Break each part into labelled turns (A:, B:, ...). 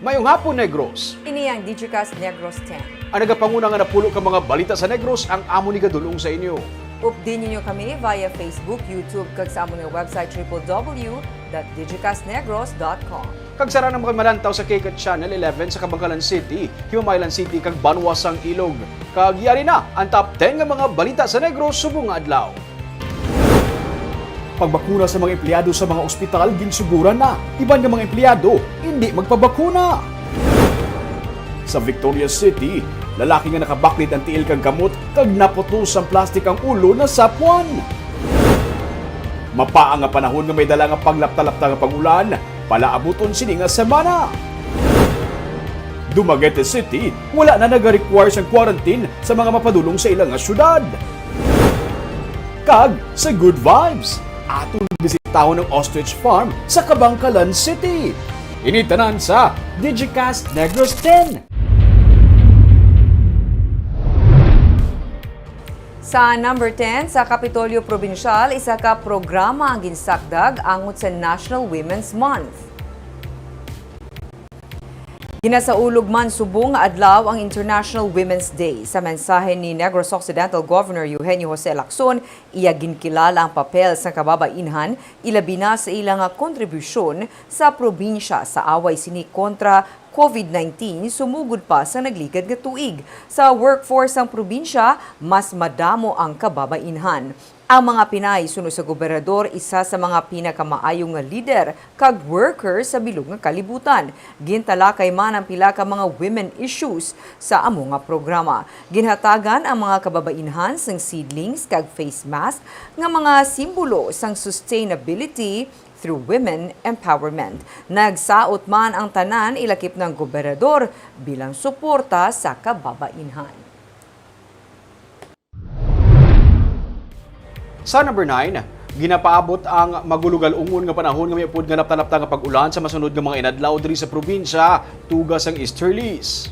A: Mayong hapon, Negros.
B: Ini ang Digicast Negros X.
A: Ang nagapanguna nga napulo ka mga balita sa Negros ang amo ni gadulong sa inyo.
B: Update ninyo kami via Facebook, YouTube, kag sa among website www.digicastnegros.com.
A: Kag sara na malantaw sa Kekat Channel 11 sa Kabangkalan City, Hiumaylan City, kag Banwasang Ilog. Kag yari na ang top 10 nga mga balita sa Negros subong nga adlaw. Pagbakuna sa mga empleyado sa mga ospital ginsuguran na. Iban nga mga empleyado hindi magpabakuna. Sa Victoria City, lalaki nga nakabaklit ang tiil kang gamot kag naputos ang plastik ang ulo na sapwan. Mapaang nga panahon nga may dala nga paglapta-lapta nga pag-ulan, palaabuton sini nga semana. Dumaguete City, wala na nag-require sang quarantine sa mga mapadulong sa ilang nga syudad. Kag sa Good Vibes, atong bisitahon ng ostrich farm sa Kabangkalan City. Initanan sa Digicast Negros X.
B: Sa number 10, sa Kapitolyo Provincial, isa ka programa ang ginsakdag angot sa National Women's Month. Ginasaulog man subong nga adlaw ang International Women's Day. Sa mensahe ni Negros Occidental Governor Eugenio Jose Lacson, iya ginkilala ang papel sa kababainhan, ilabi na sa ilang kontribusyon sa probinsya sa away sini kontra COVID-19 sumugod pa sa naglikad nga tuig. Sa workforce ng probinsya, mas madamo ang kababainhan. Ang mga Pinay sunod sa gobernador isa sa mga pinakamaayong nga leader kag worker sa bilog nga kalibutan. Gintalakay man ang pila ka mga women issues sa amo nga programa. Ginhatagan ang mga kababainhan sang seedlings kag face mask nga mga simbolo sang sustainability through women empowerment. Nagsaot man ang tanan ilakip ng gobernador bilang suporta sa kababainhan.
A: Sa number 9, ginapaabot ang magulugal-ungon nga panahon nga may upod nga napta-napta nga pag-ulan sa masunod nga mga inadlaw diri sa probinsya, tugas ang easterlies.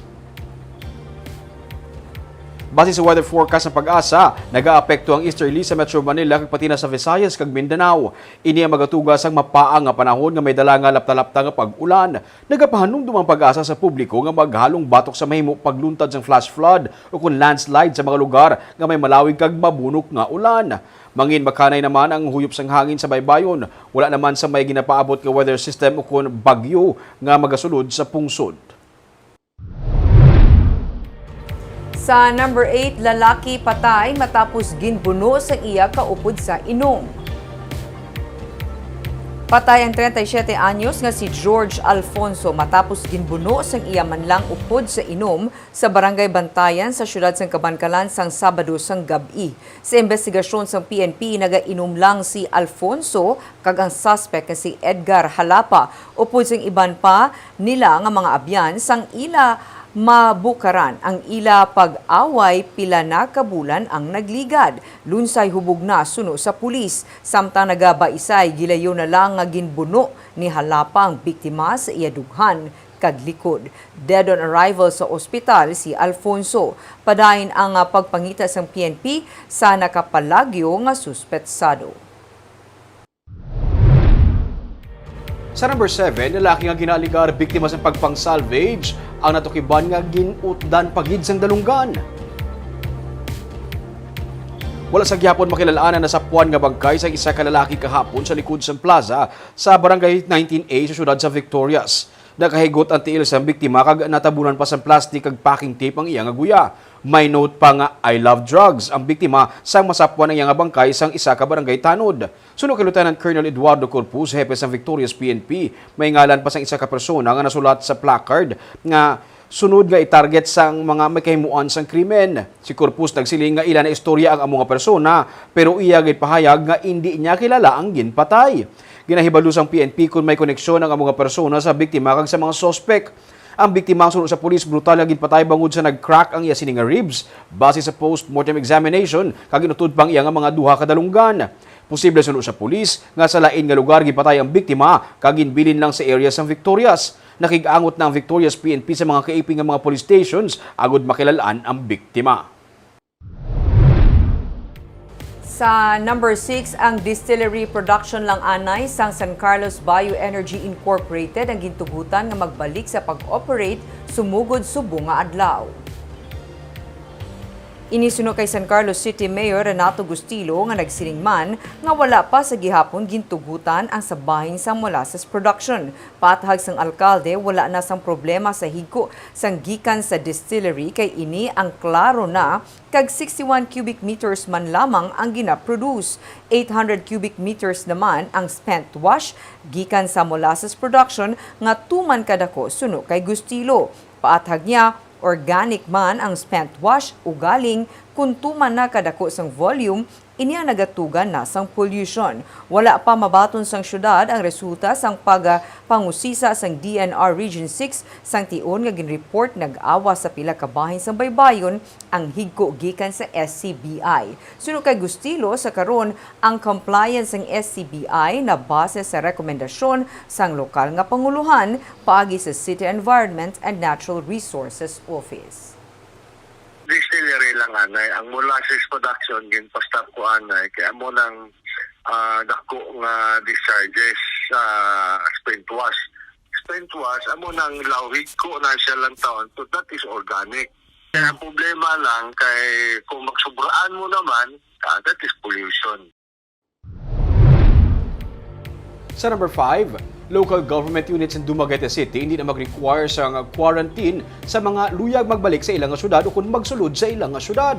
A: Base sa weather forecast ng Pag-asa, nag-aapekto ang easterlies sa Metro Manila kag pati na sa Visayas kag Mindanao. Ini ang magatugas ang mapaang nga panahon nga may dala nga lapta-lapta nga pag-ulan. Nagapahanumdum ang Pag-asa sa publiko nga maghalong batok sa mahimo pagluntad sang flash flood o kung landslide sa mga lugar nga may malawig kag mabunok nga ulan. Mangin makanay naman ang huyop sang hangin sa baybayon. Wala naman sa may ginapaabot nga weather system o kung bagyo nga magasulod sa pungsod.
B: Sa number 8, lalaki patay matapos ginbuno sa iya kaupod sa inom. Patay ang 37 anyos nga si George Alfonso matapos ginbuno sang iya manlang upod sa inom sa Barangay Bantayan sa siyudad sang Kabangkalan sang Sabado sang gabi. Sa investigasyon sang PNP, nagainom lang si Alfonso kag ang suspect nga si Edgar Halapa. Upod sang iban pa nila nga mga abyan sang ila mabukaran ang ila pag-away pila na kabulan ang nagligad. Lunsay hubog na suno sa pulis. Samtang nagabaisay, gilayo na lang nga ginbuno ni Halapa ang biktima sa iya dughan kag likod. Dead on arrival sa ospital si Alfonso. Padayon ang pagpangita sang PNP sa nakapalagyo nga suspetsado.
A: Sa number 7, lalaki nga ginaligar biktima sa pagpang-salvage ang natukiban nga ginutdan pagid sang dalunggan. Wala sa gihapon makilalaanan na sapuan nga bangkay sa isa ka lalaki kahapon sa likod sang plaza sa Barangay 19A sa siyudad sa Victorias. Nakahigot ang tiil sa biktima kag natabunan pa sa plastic kag packing tape ang iya nga guya. May note pa nga I love drugs ang biktima sang masapuan ang iya nga bangkay sang isa ka barangay tanod. Suno kay Lieutenant Colonel Eduardo Corpus, hepe sang Victorias PNP, may ngalan pa sang isa ka persona nga nasulat sa placard nga sunod nga itarget sang mga may kahimuan sang krimen. Si Corpus nagsiling nga ila na istorya ang amo nga persona pero iya gid pahayag nga hindi niya kilala ang ginpatay. Ginahibalo sang PNP kung may koneksyon ang mga persona sa biktima kag sa mga sospek. Ang biktima sunod sa pulis brutal nga ginpatay bangod sa nag-crack ang iya sini nga ribs base sa post-mortem examination kag inutud pang iya nga mga duha ka dalunggan. Posible sunod sa pulis nga sa lain nga lugar gipatay ang biktima kag ginbilin lang sa area sang Victorias. Nakig-angot na ang Victorias PNP sa mga kaiping nga mga police stations agud makilalaan ang biktima.
B: Sa number 6, ang distillery production lang anay sang San Carlos Bioenergy Incorporated ang gintugutan nga magbalik sa pag-operate sumugod subong nga adlaw. Inisuno kay San Carlos City Mayor Renato Gustilo nga nagsilingman nga wala pa sa gihapon gintugutan ang sabahin sa molasses production. Patahag sang alkalde, wala na sang problema sa higko sang gikan sa distillery kay ini ang klaro na kag 61 cubic meters man lamang ang ginaproduce. 800 cubic meters naman ang spent wash gikan sa molasses production nga tuman kadako suno kay Gustilo. Paatag niya, organic man ang spent wash ugaling kung tuman na kadako sang volume, inya nagatugan na sang pollution. Wala pa mabaton sang syudad ang resulta sang pangusisa sang DNR Region 6 sang tion nga ginreport nag-awa sa pila ka bahin sang baybayon ang higko gikan sa SCBI. Suno kay Gustilo sa karon ang compliance sang SCBI na base sa rekomendasyon sang lokal nga panguluhan paagi sa City Environment and Natural Resources Office.
C: Distillery lang anay ang molasses production gin pa-stop ko anay kaya mo nang dako nga discharges sa spent wash amo nang lawig ko na siya lang taon, so that is organic. Kaya ang problema lang kay kung magsobraan mo naman, that is pollution.
A: Sa number 5, local government units in Dumaguete City hindi na mag-require sa quarantine sa mga luyag magbalik sa ilang syudad o kung magsulod sa ilang syudad.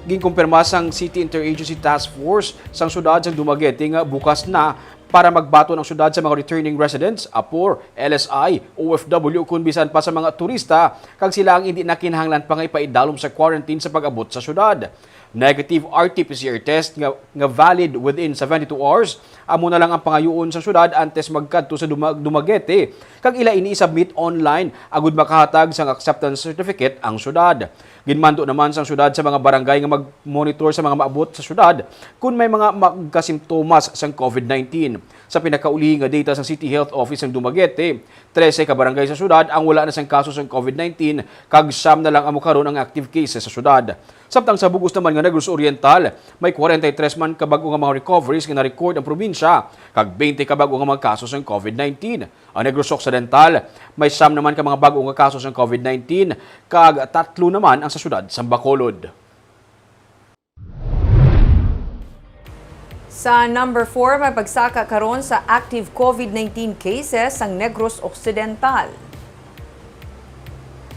A: Ginkumpirma sang City Interagency Task Force sang syudad sa Dumaguete nga bukas na para magbato ng syudad sa mga returning residents, APOR, LSI, OFW kung bisan pa sa mga turista kag sila ang hindi na kinahanglan pa nga ipaidalom sa quarantine sa pag-abot sa syudad. Negative RT-PCR test nga valid within 72 hours amo na lang ang pangayuon sa syudad antes magkadto sa Dumaguete kag ila ini submit online agud makahatag sang acceptance certificate ang syudad. Ginmando naman sang syudad sa mga barangay nga mag-monitor sa mga maabot sa syudad kung may mga magkasimptomas sang COVID-19. Sa pinakauli nga data sa City Health Office ng Dumaguete, 13 ka barangay sa syudad ang wala na sang kaso sang COVID-19 kag 9 na lang amo karon ang active cases sa syudad. Samtang sa Bugos naman nga Negros Oriental, may 43 man kabago nga mga recoveries nga na-record ang probinsya kag 20 kabago nga mga kaso sang COVID-19. Ang Negros Occidental, may 9 naman ka mga bago nga kaso sang COVID-19 kag 3 naman ang sa syudad sa Bacolod.
B: Sa number 4, may pagsaka karon sa active COVID-19 cases ang Negros Occidental.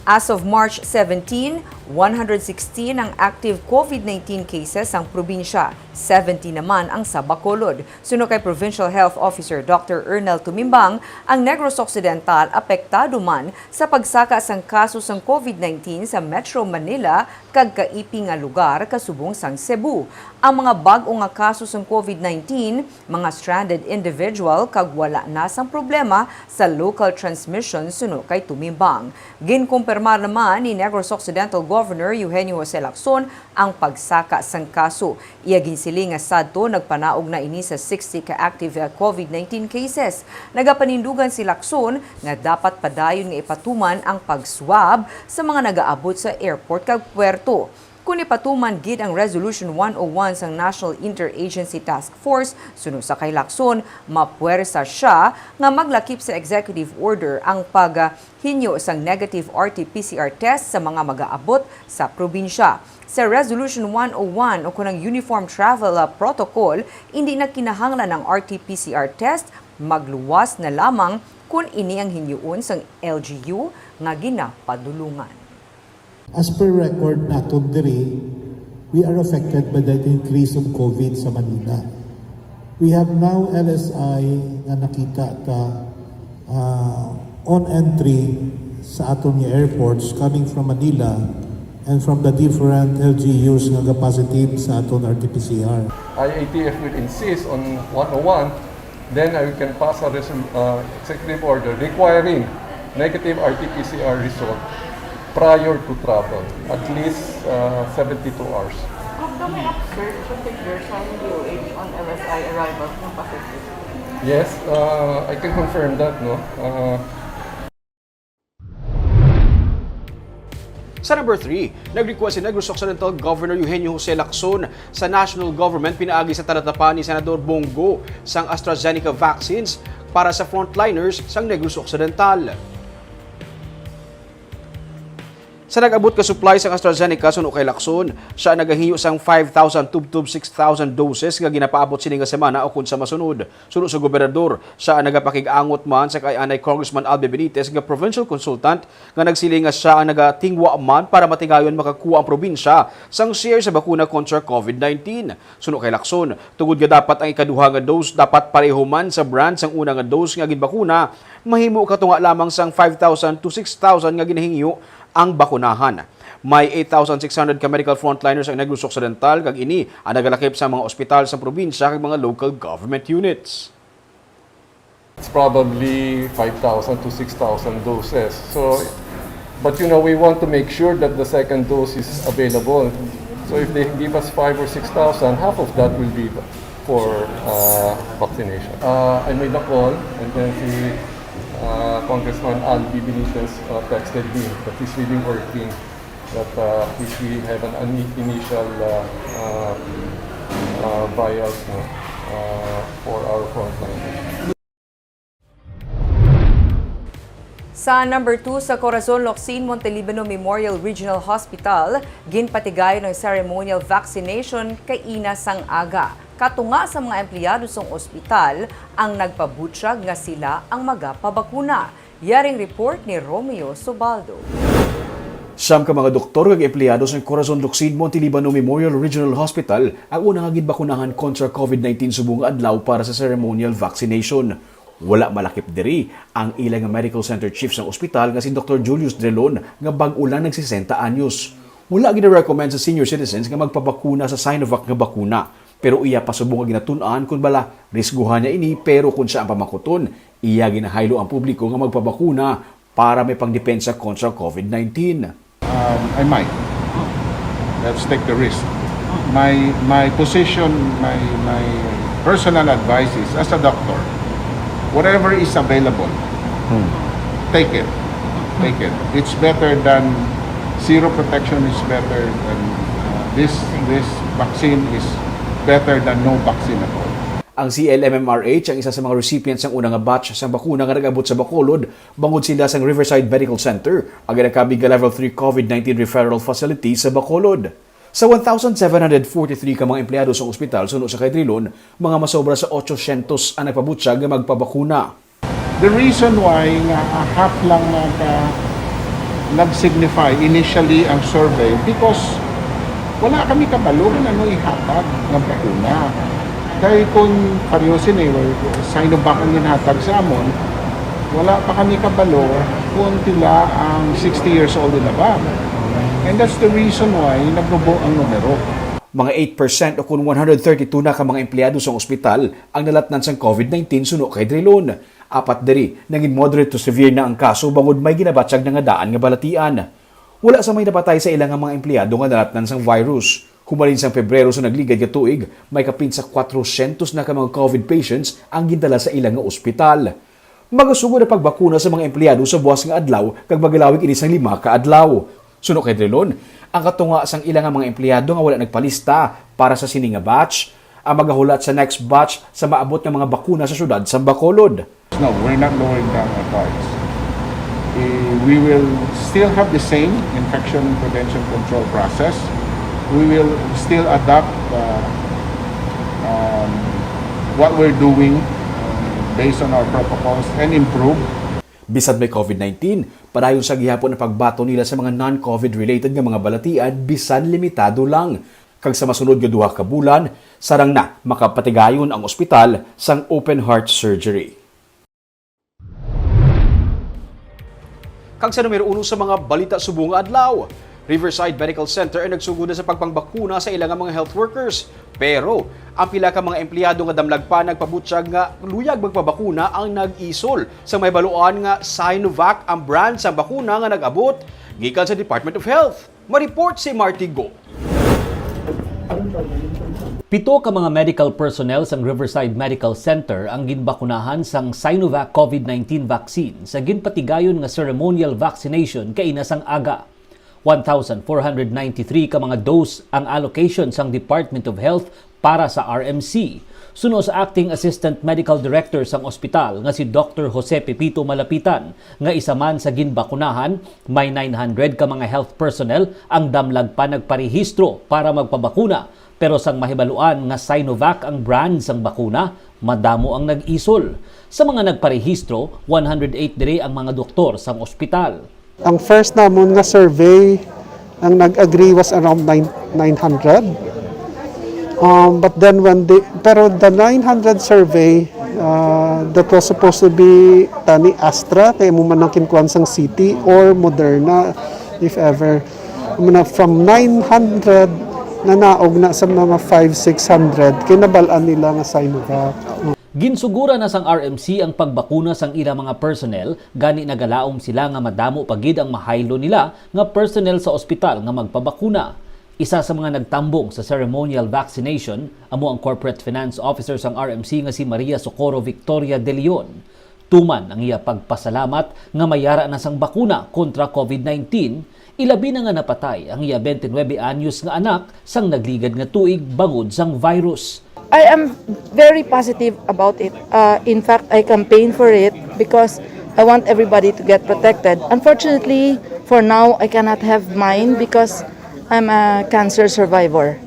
B: As of March 17, 116 ang active COVID-19 cases ang probinsya, 70 naman ang sa Bacolod. Suno kay Provincial Health Officer Dr. Ernel Tumimbang, ang Negros Occidental apektado man sa pagsaka sang kaso sang COVID-19 sa Metro Manila kag kaiping nga lugar kasubong sang Cebu. Ang mga bag-o nga kaso sang COVID-19, mga stranded individual kag wala na sang problema sa local transmission suno kay Tumimbang. Ginkumpirmar naman ni Negros Occidental Governor Eugenio Jose Lacson ang pagsaka sang kaso. Iya ginsiling nga sadto nagpanaog na ini sa 60 ka active COVID-19 cases. Nagapanindugan si Lacson nga dapat padayon nga ipatuman ang pag-swab sa mga nagaabot sa airport kag puerto. Kung ipatuman gid ang Resolution 101 sang National Interagency Task Force, suno sa kay Lacson, mapuwersa siya nga maglakip sa executive order ang paghinyo sang negative RT-PCR test sa mga mag-aabot sa probinsya. Sa Resolution 101 o kunang Uniform Travel Protocol, hindi na kinahanglan ng RT-PCR test, magluwas na lamang kung ini ang hinyuon sang LGU nga ginapadulungan.
D: As per record naton diri, we are affected by the increase of COVID sa Manila. We have now LSI nga nakita ta on entry sa aton nga airports coming from Manila and from the different LGUs nga positive sa aton RT-PCR.
E: IATF will insist on 101, then I can pass a executive order requiring negative RT-PCR result prior to travel, at least 72 hours.
F: After may observe to figure sa DOH on LSI arrivals ng Pacific?
E: Yes, I can confirm that, no?
A: Sa number 3, nag-request si Negros Occidental Governor Eugenio Jose Lacson sa national government pinaagi sa talatapan ni Senador Bongo sang AstraZeneca vaccines para sa frontliners sang Negros Occidental. Sa nag-abot ka supply sa AstraZeneca suno kay Lacson, siya nagahinyo sang 5,000 tub 6,000 doses nga ginapaabot sini nga semana o kun sa masunod. Suno sa gobernador, siya nagapakig-angot man sa kay anay Congressman Albe Benitez nga provincial consultant nga nagsiling nga siya ang nagatingwa man para matigayon makakuha ang probinsya sang share sa bakuna kontra COVID-19. Suno kay Lacson, tungod nga dapat ang ikaduha nga dose dapat pareho man sa brand sang una nga dose nga ginbakuna, mahimo katunga lamang sang 5,000 to 6,000 nga ginahingyo ang bakunahan. May 8,600 ka medical frontliners ang Negros Occidental kag ini ang nagalakip sa mga ospital sa probinsya kag mga local government units.
E: It's probably 5,000 to 6,000 doses. So, but we want to make sure that the second dose is available. So if they give us 5,000 or 6,000, half of that will be for vaccination. I made a call and then Congressman Albi Benitez texted me that he's really working, that we have an initial vials for our frontliners.
B: Sa number 2 sa Corazon Locsin Montelibano Memorial Regional Hospital, ginpatigayon ng ceremonial vaccination kay ina sang aga. Katunga sa mga empleyado sa ospital ang nagpabutyag nga sila ang magapabakuna. Yaring report ni Romeo Sobaldo.
A: Siyam ka mga doktor kag empleyado sa Corazon Locsin Montelibano Memorial Regional Hospital ang unang ginbakunahan kontra COVID-19 subong adlaw para sa ceremonial vaccination. Wala malakip diri ang ilang medical center chief sa ospital nga si Dr. Julius Drelon nga bag-o lang nagsisenta anyos. Wala gina-recommend sa senior citizens nga magpabakuna sa Sinovac nga bakuna. Pero iya pasubong nga ginatun-an kung bala risguhan niya ini, pero kung siya ang pamakuton, iya ginahaylo ang publiko nga magpabakuna para may pangdepensa kontra COVID-19.
G: I might. Let's take the risk. My position, my personal advice is, as a doctor, whatever is available, take it. Take it. It's better than zero protection. Is better than this vaccine is better than no vaccine at all.
A: Ang CLMMRH ang isa sa mga recipients ng unang batch sa bakuna nga nag-abot sa Bacolod, bangod sila sa Riverside Medical Center, ang ginakabig Level 3 COVID-19 Referral Facility sa Bacolod. Sa 1,743 ka mga empleyado sa ospital suno sa Kaidrilon, mga masobra sa 800 ang nagpabutyag nga magpabakuna.
G: The reason why nga half lang nag-signify initially ang survey because wala kami kabalo kung ano ihatag ng bakuna. Dahil kung paryosin Sinovac ang inhatag sa amon, wala pa kami kabalo kung tila ang 60 years old and above. And that's the reason why nagnubo ang numero.
A: Mga 8% o kung 132 na ka mga empleyado sa ospital ang nalatnan sa COVID-19 suno kay Drilon. Apat diri, naging moderate to severe na ang kaso bangod may ginabatsyag na nga daan nga balatian. Wala sa may napatay sa ilang mga empleyado nga nalatnan sang virus. Humalin sang Pebrero sa nagligad nga tuig, may kapin sa 400 na ka mga COVID patients ang gindala sa ilang nga ospital. Magasugod na pagbakuna sa mga empleyado sa buwas nga adlaw kag magalawig ini sang 5 ka adlaw. Suno kay Drilon, ang katunga sang ilang nga mga empleyado nga wala nagpalista para sa sini nga batch, ang magahulat sa next batch sa maabot nga mga bakuna sa syudad sa Bacolod.
G: No, we're not lowering down our guards. We will still have the same infection prevention control process. We will still adapt what we're doing based on our protocols and improve.
A: Bisad may COVID-19, padayon sa gihapon na pagbato nila sa mga non-COVID related nga mga balatian, bisan limitado lang. Kag sa masunod nga 2 ka bulan, sarang na makapatigayon ang ospital sang open heart surgery. Kag sa numero 1 sa mga balita subong adlaw, Riverside Medical Center ay nagsugod na sa pagpangbakuna sa ilang mga health workers. Pero ang pila ka mga empleyado nga damlag pa nagpabutyag nga luyag magpabakuna ang nag-isol sa may baluan nga Sinovac ang brand sa bakuna nga nag-abot gikan sa Department of Health. Ma-report si Marty Go.
H: 7 ka mga medical personnel sa Riverside Medical Center ang ginbakunahan sang Sinovac COVID-19 vaccine sa ginpatigayon nga ceremonial vaccination kay inasang aga. 1,493 ka mga dose ang allocation sang Department of Health para sa RMC. Suno sa Acting Assistant Medical Director sang ospital nga si Dr. Jose Pepito Malapitan nga isa man sa ginbakunahan, may 900 ka mga health personnel ang damlag pa nagparehistro para magpabakuna. Pero sang mahibaluan nga Sinovac ang brand sang bakuna, madamo ang nag-isol. Sa mga nagparehistro, 108 dire ang mga doktor sang ospital.
I: Ang first namon nga survey, ang nag-agree was around 900. But then pero the 900 survey, that was supposed to be tani Astra, kaya mo man ang kinkuhan sang City or Moderna, if ever. From 900 na naog na sa mga 500-600, kinabalaan nila nga Sinovac.
H: Ginsugura na sang RMC ang pagbakuna sang ilang mga personnel, gani nagalaom sila nga madamo pagid ang mahaylo nila nga personnel sa ospital nga magpabakuna. Isa sa mga nagtambong sa ceremonial vaccination, amo ang Corporate Finance Officer sang RMC nga si Maria Socorro Victoria de Leon. Tuman ang iya pagpasalamat nga mayara na sang bakuna kontra COVID-19, ilabi na nga napatay ang iya 29 anyos nga anak sang nagligad nga tuig bangod sang virus.
F: I am very positive about it. In fact, I campaign for it because I want everybody to get protected. Unfortunately, for now, I cannot have mine because I'm a cancer survivor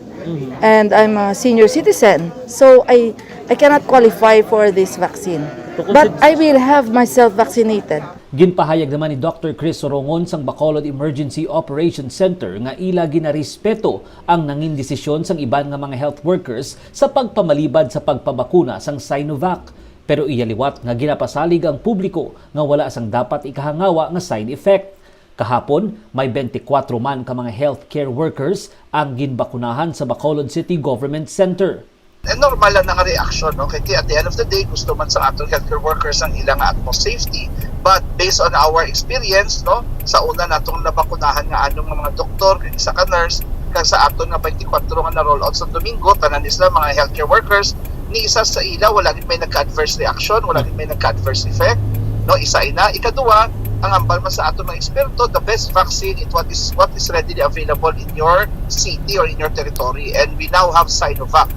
F: and I'm a senior citizen. So I cannot qualify for this vaccine. But I will have myself vaccinated.
H: Ginpahayag naman ni Dr. Chris Sorongon sang Bacolod Emergency Operations Center nga ila ginarespeto ang nangin desisyon sang iban nga mga health workers sa pagpamalibad sa pagpabakuna sang Sinovac. Pero iyaliwat nga ginapasalig ang publiko nga wala sang dapat ikahangawa nga side effect. Kahapon, may 24 man ka mga healthcare workers ang ginbakunahan sa Bacolod City Government Center.
J: Normal lang nga reaction, no? Kaya at the end of the day, gusto man sa atong healthcare workers ang ilang utmost safety. But based on our experience, no, sa una natong nabakunahan nga anong mga doktor, kag isa ka nurse, kag sa aton nga 24 nga na-roll out sa Domingo, tanan isla mga healthcare workers, ni isa sa ila, wala rin may nagka-adverse reaction, wala rin may nagka-adverse effect. No, isa ina. Ikaduwa, ang ambal man sa ato mga eksperto, the best vaccine is what is readily available in your city or in your territory, and we now have Sinovac.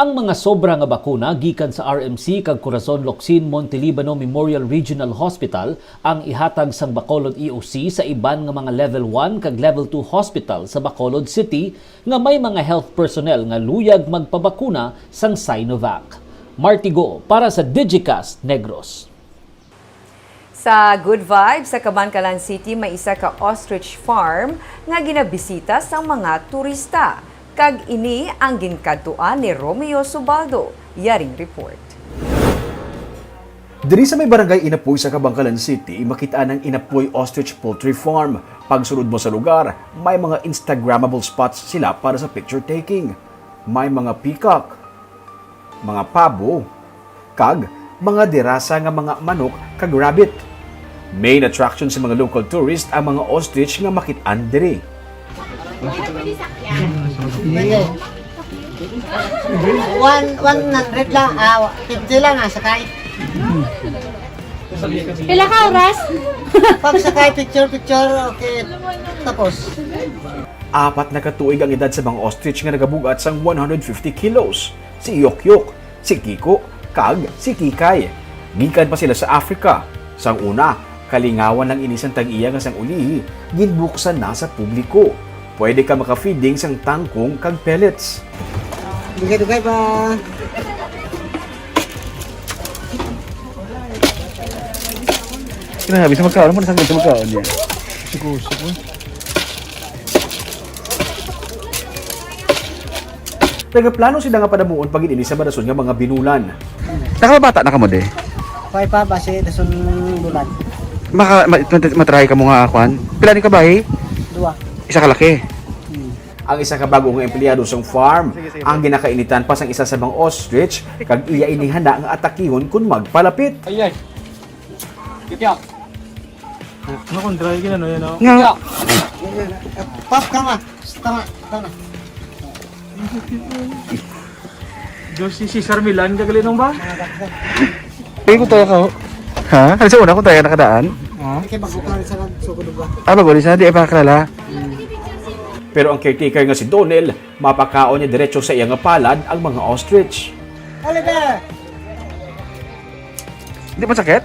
H: Ang mga sobra nga bakuna gikan sa RMC kag Corazon Locsin Montelibano Memorial Regional Hospital ang ihatag sang Bacolod EOC sa iban nga mga level 1 kag level 2 hospital sa Bacolod City nga may mga health personnel nga luyag magpabakuna sang Sinovac. Martigo para sa Digicast Negros.
B: Sa Good Vibes sa Cabancalan City, may isa ka ostrich farm nga ginabisita sa mga turista. Kag ini ang ginkadtuan ni Romeo Subaldo. Yaring report.
A: Diri sa may barangay Inapoy sa Cabancalan City, makitaan ang Inapoy Ostrich Poultry Farm. Pagsunod mo sa lugar, may mga Instagrammable spots sila para sa picture taking. May mga peacock, mga pabo, kag mga dirasa nga mga manok kag rabbit. Main attraction sa mga local tourist ang mga ostrich nga makitaan diri.
K: 100 lang, 50 lang sakay.
L: Pila ka oras?
K: Pag sakay, picture, okay, tapos.
A: 4 na katuig ang edad sa mga ostrich nga nagabugat sang 150 kilos. Si Yok-Yok, si Kiko, kag si Kikay. Gikan pa sila sa Africa. Sang una, kalingawan ng inisang tag-iya nga sang ulihi, ginbuksan na sa publiko. Pwede ka maka-feeding sang tangkong kag pellets.
K: Dugay-dugay pa.
M: Kaya bisa magkaon mo, nasaan bisa magkaon niya? Siguro.
A: Nagaplano sila nga padamuon pag ini sa badason nga mga binulan.
M: Nakabata na ka mo de?
K: Kaya pa, base, dasun bulan.
M: Matry ka mo nga akuan. Pila ni ka ba eh?
K: 2.
M: Isa kalaki.
A: Ang isa ka bagong empleyado sa farm, ang ginakainitan pa sang isa sa mga ostrich, kag iya inihanda ang atakihon kung magpalapit.
E: Ayay. Kityak.
M: Ano kung dry ginano yan o?
K: Nga. Pop, tama.
M: Diyos si Cesar Milan, kagalinong ba? Kaya ko tayo ka ho. Ha? Ano sa una kung tayo nakadaan?
K: Kaya bago ka rin sa sugod ba?
M: Bago rin sa di ay pakalala.
A: Pero ang caretaker nga si Donel, mapakaon niya diretso sa iyang palad ang mga ostrich.
K: Oliver!
M: Hindi mo sakit?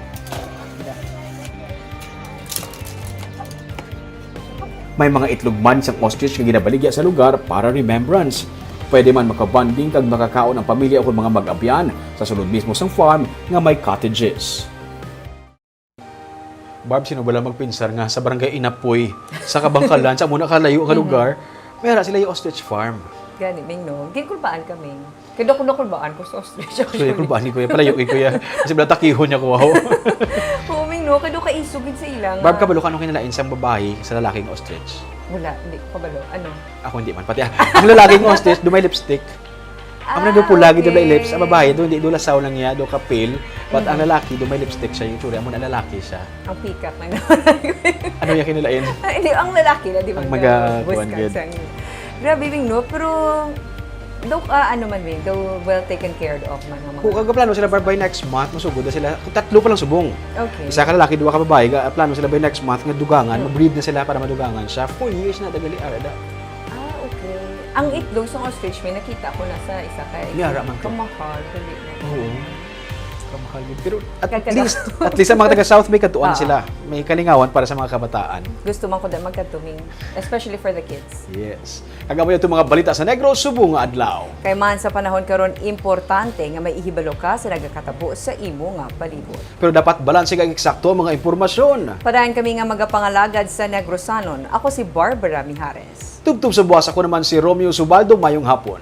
A: May mga itlog man sang ostrich nga ginabaligya sa lugar para remembrance. Pwede man makabanding kag makakaon ang pamilya o mga mag-abyan sa sulod mismo sang farm nga may cottages. Barb, sino bala magpinsar nga sa barangay Inapoy, sa Kabangkalan, sa muna kalayo ka lugar, mayroon sila yung ostrich farm.
B: Gani, Ming, no? Ginkulbaan kami. Kaya kulbaan ko sa ostrich.
A: So, yung kulbaan ni Kuya, palayo kay Kuya. Kasi bala takihon niya ko, wow.
B: Oo, Ming, no? Kaya kaisugid sa ilang.
A: Barb, kabalo ka nung kinalain sa babae sa lalaking ostrich.
B: Wala, hindi ko kabalo. Ano?
A: Ako hindi man, pati ang lalaking ostrich, doon may lipstick. Ang doon po lagi doon may lips. Ang babae, doon hindi doon lasaw lang niya, doon ka pale. But ang lalaki, doon may lipstick siya. Yung tsura mo na lalaki siya.
B: Ang pick-up na naman.
A: Ano yung kinalain?
B: Hindi, ang lalaki na, di ba?
A: Ang mag-buwan good.
B: Grabe, Ming, no? Pero, daw, ano man, Ming, daw well taken care of man.
A: Kung kagaplano sila by next month, masugod na sila. Kung tatlo pa lang subong.
B: Okay.
A: Isa ka lalaki, dua ka babae. Plano sila by next month, nga dugangan. Mag-breed na sila para madugangan siya. 4 years na, dagali arada.
B: Okay. Ang itlog sa ostrich, may nakita ko na sa isa kay.
A: Yara man to.
B: Kamahal.
A: Oo. Kamahal yun. Pero at
B: Kagkagawa.
A: least ang mga taga-South may katuan
B: Ah.
A: sila. May kalingawan para sa mga kabataan.
B: Gusto man ko din magkatuming. Especially for the kids.
A: Yes. Kagamo yung mga balita sa Negros Subong nga adlaw.
B: Kay man sa panahon karon importante nga may ihibalo ka sa nagakatabo sa imo nga palibot.
A: Pero dapat balanse kag eksakto ang mga impormasyon.
B: Padayon kami nga magapangalagad sa Negrosanon. Ako si Barbara Mijares.
A: Tubtub sa buwas ako naman si Romeo Subaldo mayong hapon.